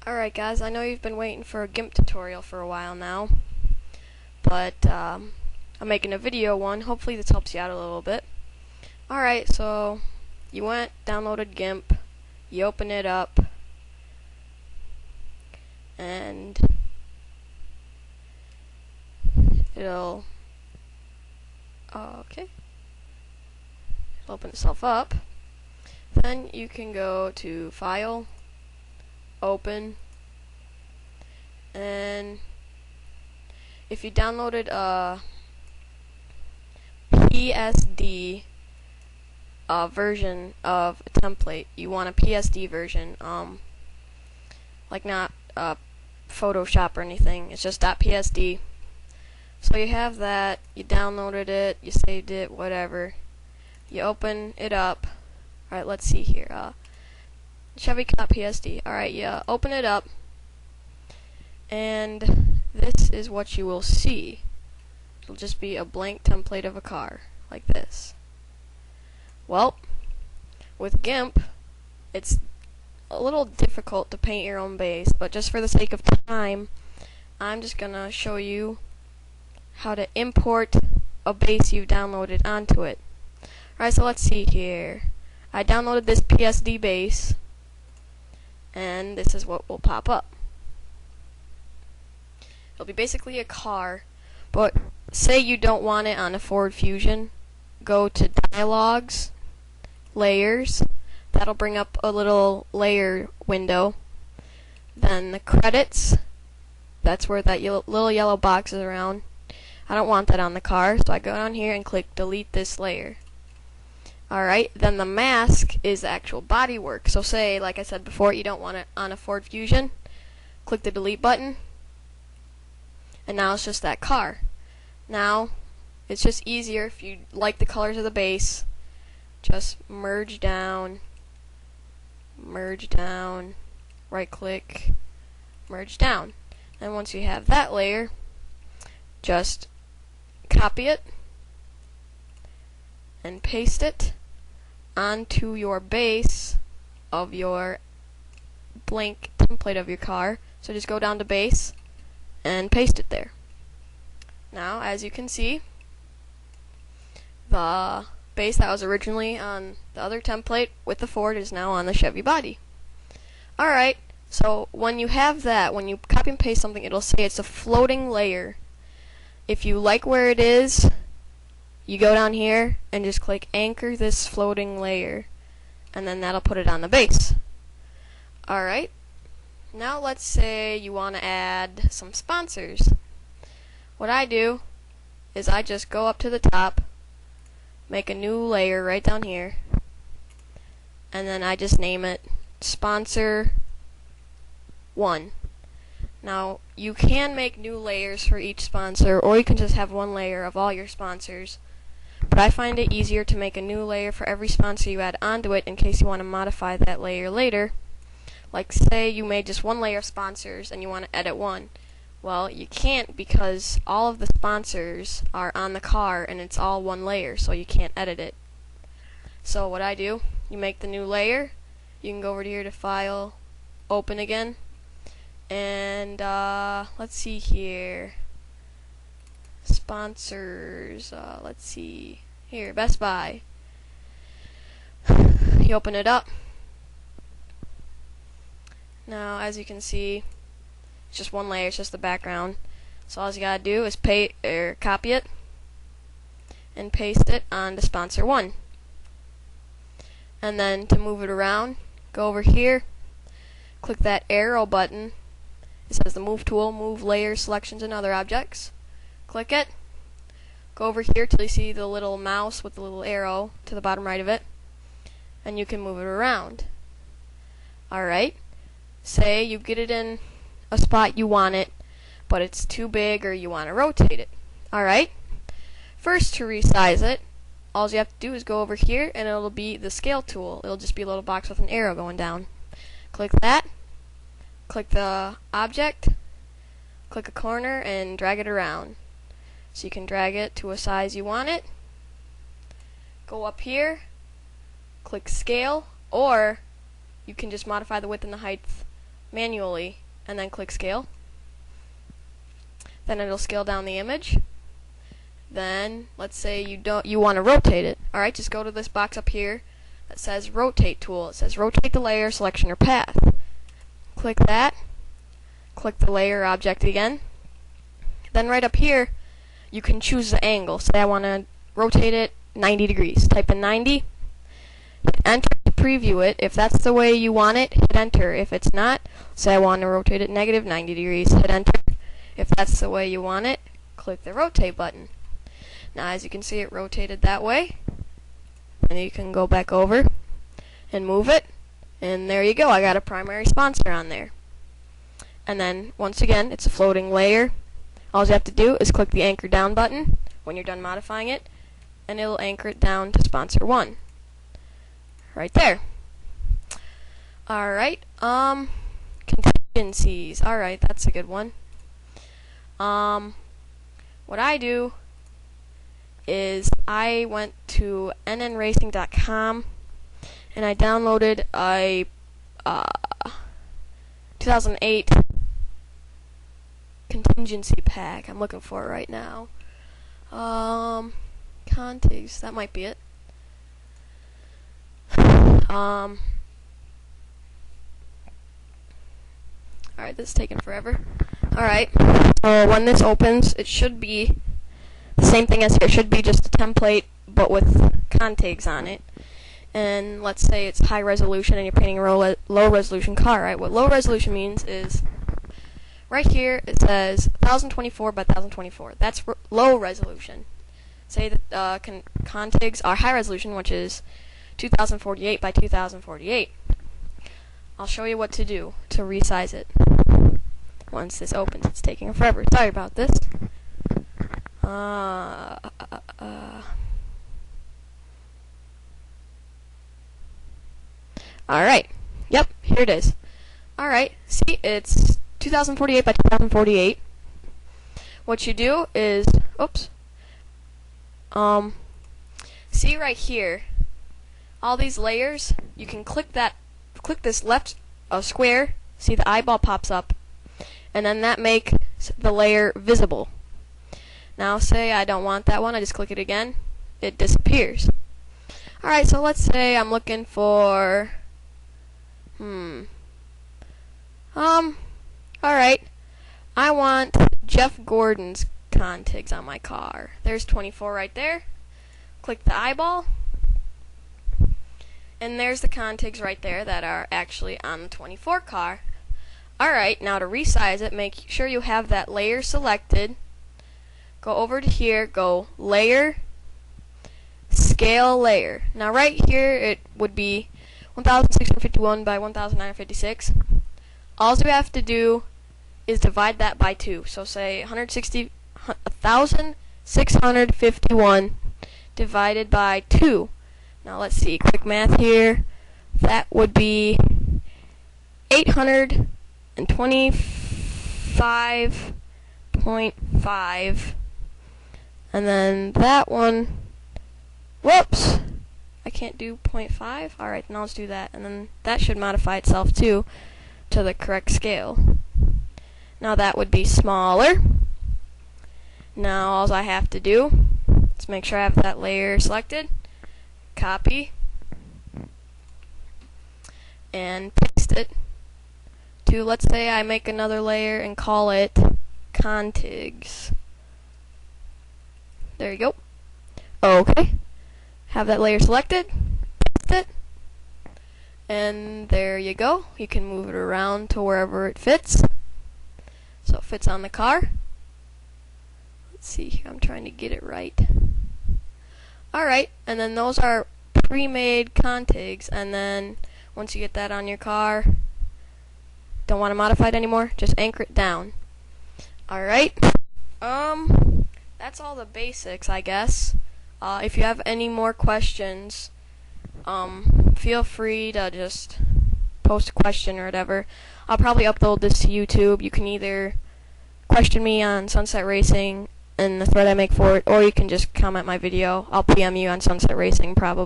Alright guys, I know you've been waiting for a GIMP tutorial for a while now, but I'm making a video one. Hopefully this helps you out a little bit. Alright, so you went, downloaded GIMP, you open it up, and it'll open itself up. Then you can go to File, Open, and if you downloaded a PSD version of a template, you want a PSD version, like not Photoshop or anything, it's just .psd. So you have that, you downloaded it, you saved it, whatever. You open it up. Alright, let's see here. Chevy.psd. Alright, you open it up, and this is what you will see. It'll just be a blank template of a car, like this. Well, with GIMP, it's a little difficult to paint your own base, but just for the sake of time, I'm just gonna show you how to import a base you've downloaded onto it. Alright, so let's see here. I downloaded this PSD base, and this is what will pop up. It'll be basically a car, but say you don't want it on a Forward Fusion, go to Dialogues, Layers, that'll bring up a little layer window. Then the credits, that's where that little yellow box is around. I don't want that on the car, so I go down here and click delete this layer. Alright, then the mask is the actual bodywork. So say, like I said before, you don't want it on a Forward Fusion, click the delete button, and now it's just that car. Now, it's just easier if you like the colors of the base, just merge down, right click, merge down. And once you have that layer, just copy it and paste it onto your base of your blank template of your car. So just go down to base and paste it there. Now, as you can see, the base that was originally on the other template with the Ford is now on the Chevy body. Alright, so when you have that, when you copy and paste something, it'll say it's a floating layer. If you like where it is, you go down here and just click anchor this floating layer, and then that'll put it on the base. Alright, now let's say you want to add some sponsors. What I do is I just go up to the top, make a new layer right down here, and then I just name it Sponsor 1. Now, you can make new layers for each sponsor, or you can just have one layer of all your sponsors. But I find it easier to make a new layer for every sponsor you add onto it in case you want to modify that layer later. Like say you made just one layer of sponsors and you want to edit one. Well, you can't because all of the sponsors are on the car and it's all one layer, so you can't edit it. So what I do, you make the new layer, you can go over here to File, Open again, and let's see here. Sponsors, let's see here, Best Buy. You open it up. Now, as you can see, it's just one layer, it's just the background. So all you gotta do is copy it and paste it onto Sponsor 1. And then to move it around, go over here, click that arrow button. It says the Move tool, move layers, selections, and other objects. Click it, go over here till you see the little mouse with the little arrow to the bottom right of it, and you can move it around. Alright, say you get it in a spot you want it, but it's too big or you want to rotate it. Alright, first to resize it, all you have to do is go over here and it'll be the scale tool. It'll just be a little box with an arrow going down. Click that, click the object, click a corner and drag it around. So you can drag it to a size you want it. Go up here, click scale, or you can just modify the width and the height manually and then click scale. Then it'll scale down the image. Then let's say you want to rotate it. Alright, just go to this box up here that says rotate tool. It says rotate the layer, selection, or path. Click that. Click the layer object again. Then right up here you can choose the angle. Say I want to rotate it 90 degrees. Type in 90. Hit enter to preview it. If that's the way you want it, hit enter. If it's not, say I want to rotate it negative 90 degrees. Hit enter. If that's the way you want it, click the rotate button. Now as you can see, it rotated that way. And you can go back over and move it. And there you go, I got a primary sponsor on there. And then once again, it's a floating layer. All you have to do is click the anchor down button when you're done modifying it, and it'll anchor it down to sponsor 1. Right there. Alright, contingencies. Alright, that's a good one. What I do is I went to NN2003.com and I downloaded a 2008 contingency pack. I'm looking for it right now. Contigs, that might be it. Alright, this is taking forever. Alright, so when this opens, it should be the same thing as here. It should be just a template, but with contigs on it. And let's say it's high resolution and you're painting a low resolution car, right? What low resolution means is, right here it says 1024 by 1024. That's low resolution. Say that contigs are high resolution, which is 2048 by 2048. I'll show you what to do to resize it. Once this opens, it's taking forever. Sorry about this. Alright. Yep, here it is. Alright, see, it's 2048 by 2048. What you do is, oops. See right here, all these layers, you can click this left square, see the eyeball pops up, and then that makes the layer visible. Now say I don't want that one, I just click it again, it disappears. Alright, so let's say I'm looking for, alright, I want Jeff Gordon's contigs on my car. There's 24 right there. Click the eyeball, and there's the contigs right there that are actually on the 24 car. Alright, now to resize it, make sure you have that layer selected. Go over to here, go Layer, Scale Layer. Now right here it would be 1651 by 1956. All you have to do is divide that by 2. So say 1651 divided by 2. Now let's see, quick math here. That would be 825.5, and then that one, whoops, I can't do 0.5. Alright, then I'll just do that, and then that should modify itself too to the correct scale. Now that would be smaller. Now all I have to do is make sure I have that layer selected, copy, and paste it to, let's say I make another layer and call it contigs. There you go. Okay. Have that layer selected, paste it, and there you go. You can move it around to wherever it fits. So it fits on the car. Let's see here, I'm trying to get it right. Alright, and then those are pre-made contigs, and then once you get that on your car, don't want to modify it anymore, just anchor it down. Alright, that's all the basics, I guess. If you have any more questions, feel free to just post a question or whatever. I'll probably upload this to YouTube. You can either question me on Sunset Racing and the thread I make for it, or you can just comment my video. I'll PM you on Sunset Racing probably.